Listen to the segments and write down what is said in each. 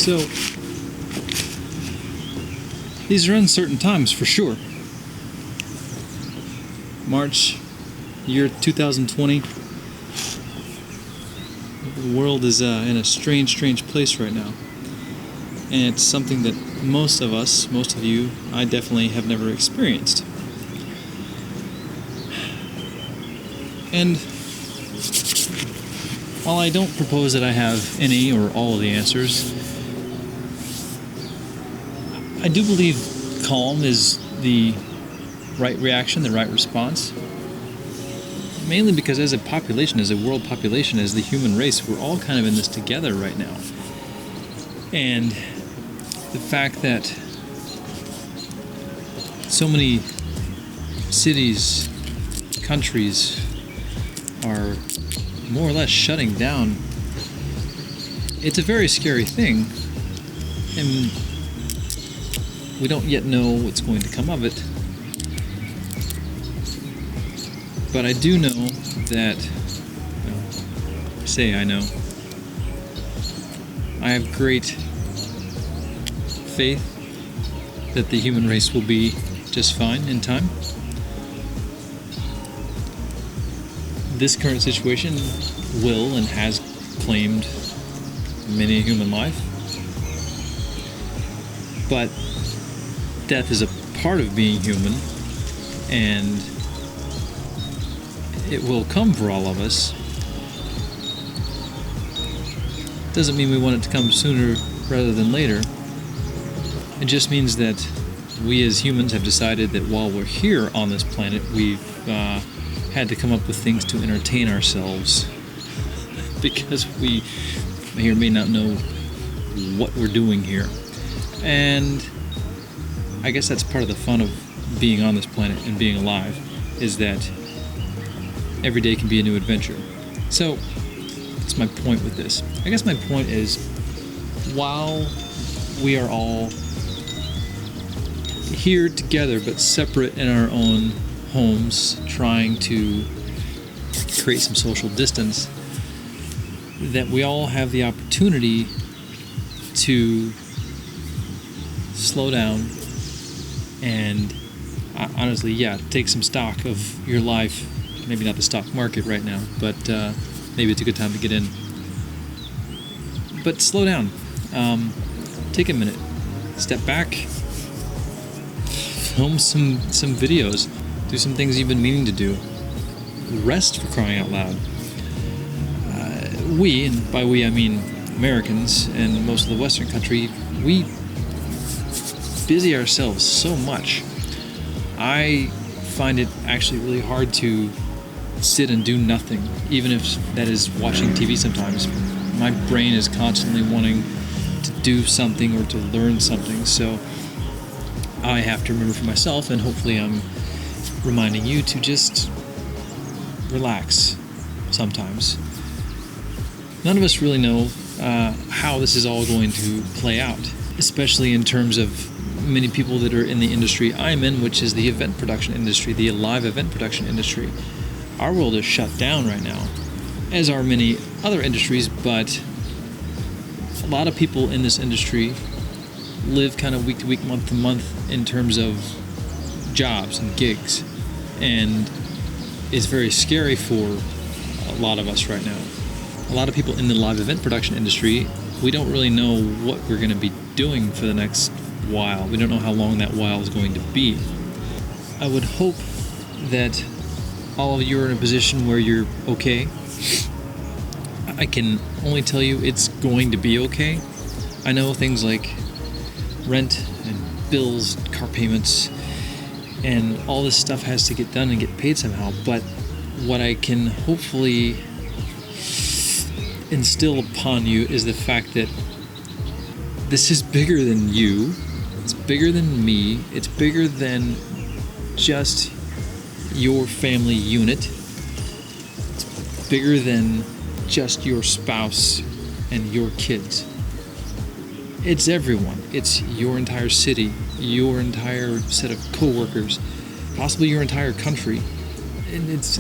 So, these are uncertain times for sure. March, year 2020. The world is in a strange place right now. And it's something that most of us, most of you, I definitely have never experienced. And while I don't propose that I have any or all of the answers, I do believe calm is the right reaction, the right response. Mainly because as a population, as a world population, as the human race, we're all kind of in this together right now. And the fact that so many cities, countries are more or less shutting down, it's a very scary thing. And we don't yet know what's going to come of it. But I do know that, I know, I have great faith that the human race will be just fine in time. This current situation will and has claimed many a human life. But death is a part of being human, and it will come for all of us. Doesn't mean we want it to come sooner rather than later. It just means that we as humans have decided that while we're here on this planet, we've had to come up with things to entertain ourselves because we may or may not know what we're doing here. And I guess that's part of the fun of being on this planet and being alive, is that every day can be a new adventure. So, that's my point with this. I guess my point is, while we are all here together but separate in our own homes, trying to create some social distance, that we all have the opportunity to slow down and honestly, take some stock of your life. Maybe not the stock market right now, but maybe it's a good time to get in. But slow down. Take a minute. Step back. Film some videos. Do some things you've been meaning to do. Rest, for crying out loud. We, and by we I mean Americans and most of the Western country, we busy ourselves so much. I find it actually really hard to sit and do nothing, even if that is watching TV sometimes. My brain is constantly wanting to do something or to learn something, so I have to remember for myself, and hopefully I'm reminding you to just relax sometimes. None of us really know how this is all going to play out, especially in terms of many people that are in the industry I'm in, which is the event production industry, the live event production industry. Our world is shut down right now, as are many other industries, but a lot of people in this industry live kind of week to week, month to month in terms of jobs and gigs, and it's very scary for a lot of us right now. A lot of people in the live event production industry, we don't really know what we're going to be doing for the next while. We don't know how long that while is going to be. I would hope that all of you are in a position where you're okay. I can only tell you it's going to be okay. I know things like rent and bills, car payments, and all this stuff has to get done and get paid somehow, but what I can hopefully instill upon you is the fact that this is bigger than you, it's bigger than me, it's bigger than just your family unit, it's bigger than just your spouse and your kids. It's everyone. It's your entire city, your entire set of coworkers, possibly your entire country, and it's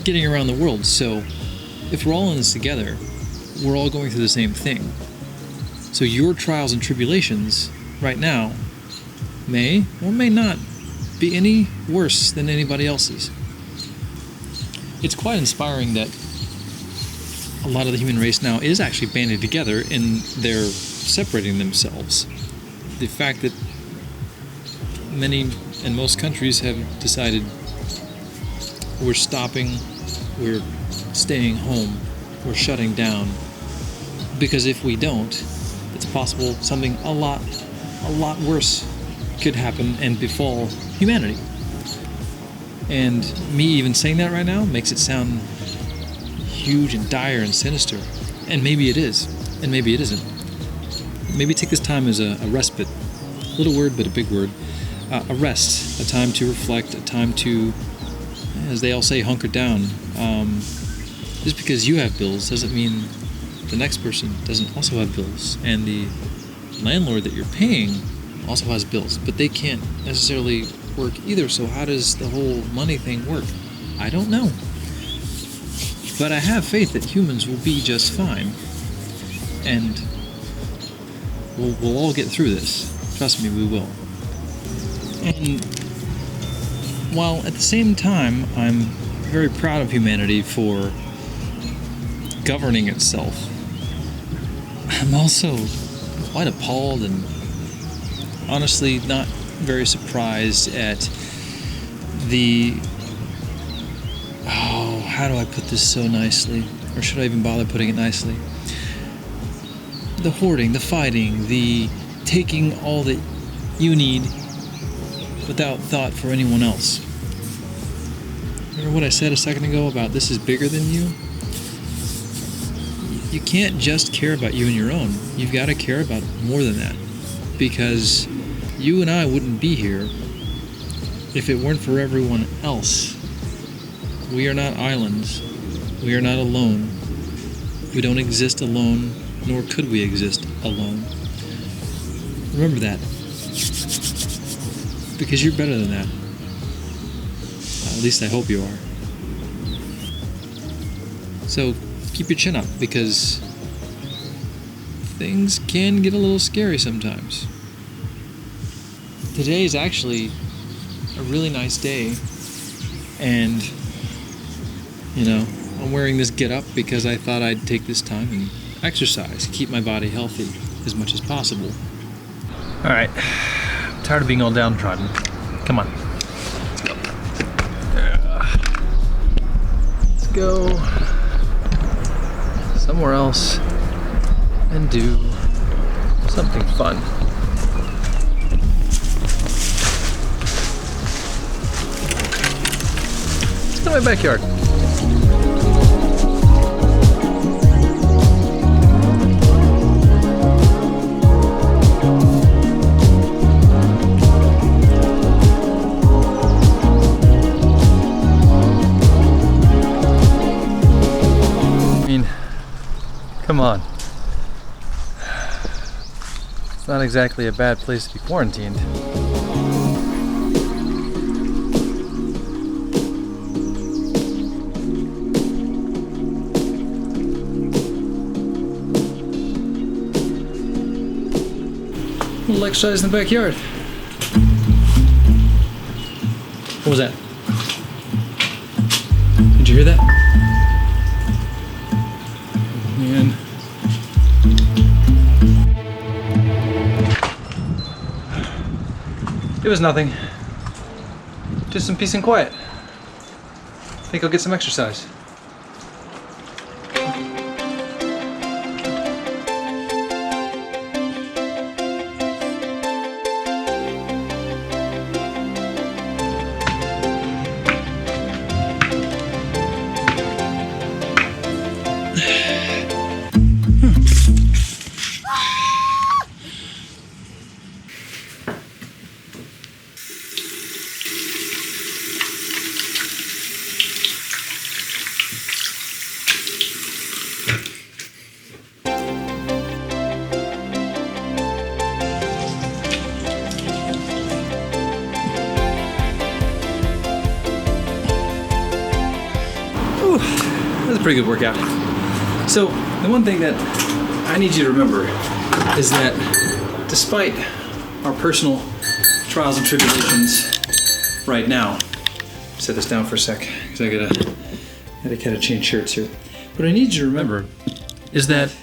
getting around the world. So if we're all in this together, we're all going through the same thing. So your trials and tribulations right now may or may not be any worse than anybody else's. It's quite inspiring that a lot of the human race now is actually banded together and they're separating themselves. The fact that many and most countries have decided we're stopping, we're staying home, we're shutting down, because if we don't, it's possible something a lot worse could happen and befall humanity. And me even saying that right now makes it sound huge and dire and sinister. And maybe it is, and maybe it isn't. Maybe take this time as a respite. Little word, but a big word. A rest, a time to reflect, a time to, as they all say, hunker down. Just because you have bills doesn't mean the next person doesn't also have bills. And the landlord that you're paying also has bills, but they can't necessarily work either. So how does the whole money thing work? I don't know. But I have faith that humans will be just fine. And we'll all get through this. Trust me, we will. And while at the same time I'm very proud of humanity for governing itself, I'm also quite appalled and honestly not very surprised at the, how do I put this so nicely? Or should I even bother putting it nicely? The hoarding, the fighting, the taking all that you need without thought for anyone else. Remember what I said a second ago about this is bigger than you? You can't just care about you and your own. You've got to care about more than that. Because you and I wouldn't be here if it weren't for everyone else. We are not islands. We are not alone. We don't exist alone, nor could we exist alone. Remember that. Because you're better than that. At least I hope you are. So keep your chin up, because things can get a little scary sometimes. Today is actually a really nice day, and I'm wearing this get up because I thought I'd take this time and exercise, keep my body healthy as much as possible. All right, I'm tired of being all downtrodden. Come on, let's go. Let's go somewhere else and do something fun. Let's go to my backyard. Come on. It's not exactly a bad place to be quarantined. A little exercise in the backyard. What was that? Did you hear that? Man. It was nothing. Just some peace and quiet. Think I'll get some exercise. That was a pretty good workout. So the one thing that I need you to remember is that despite our personal trials and tribulations right now, set this down for a sec because I gotta kind of change shirts here. What I need you to remember is that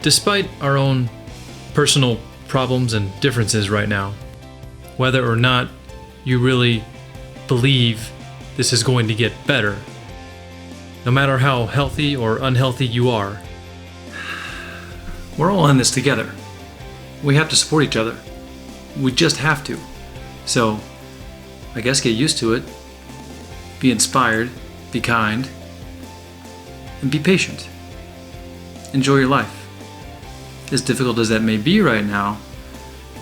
despite our own personal problems and differences right now, whether or not you really believe this is going to get better, no matter how healthy or unhealthy you are, we're all in this together. We have to support each other. We just have to. So, I guess get used to it. Be inspired, be kind, and be patient. Enjoy your life. As difficult as that may be right now,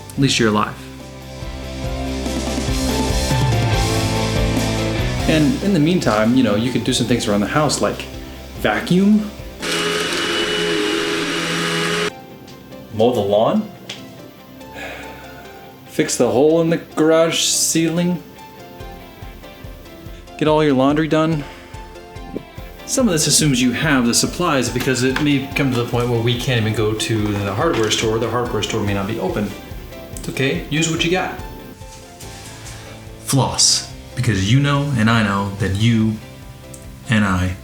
at least you're alive. And in the meantime, you could do some things around the house like vacuum, mow the lawn, fix the hole in the garage ceiling, get all your laundry done. Some of this assumes you have the supplies because it may come to the point where we can't even go to the hardware store. The hardware store may not be open. It's okay, use what you got. Floss, because you know and I know that you and I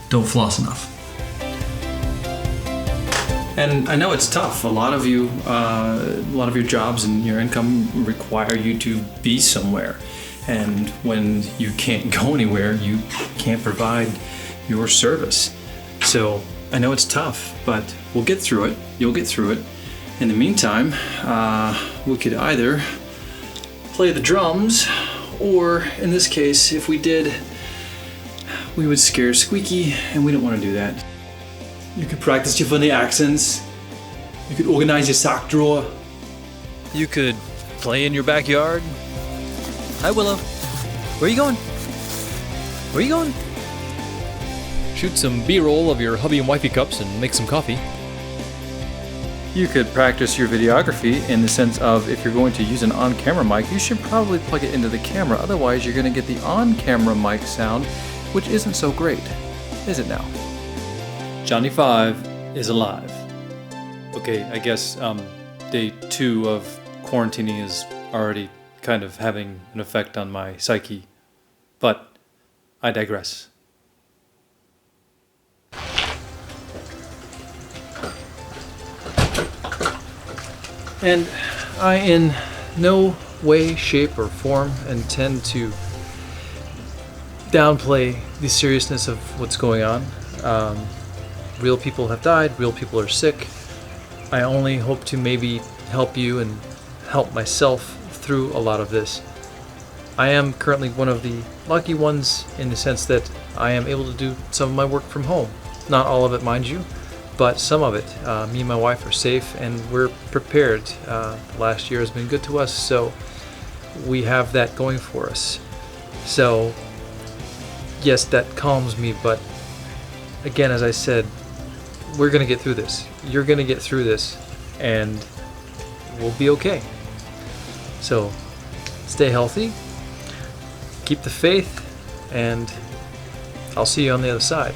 don't floss enough. And I know it's tough. A lot of your jobs and your income require you to be somewhere. And when you can't go anywhere, you can't provide your service. So I know it's tough, but we'll get through it. You'll get through it. In the meantime, we could either play the drums, or in this case, if we did, we would scare Squeaky, and we don't want to do that. You could practice your funny accents. You could organize your sock drawer. You could play in your backyard. Hi, Willow. Where are you going? Where are you going? Shoot some B-roll of your hubby and wifey cups and make some coffee. You could practice your videography in the sense of if you're going to use an on-camera mic, you should probably plug it into the camera. Otherwise, you're going to get the on-camera mic sound, which isn't so great, is it now? Johnny 5 is alive. Okay, I guess day 2 of quarantining is already kind of having an effect on my psyche, but I digress. And I in no way, shape, or form intend to downplay the seriousness of what's going on. Real people have died, real people are sick. I only hope to maybe help you and help myself through a lot of this. I am currently one of the lucky ones in the sense that I am able to do some of my work from home. Not all of it, mind you, but some of it. Me and my wife are safe and we're prepared. Last year has been good to us, so we have that going for us. So, yes, that calms me, but again, as I said, we're going to get through this. You're going to get through this, and we'll be okay. So, stay healthy, keep the faith, and I'll see you on the other side.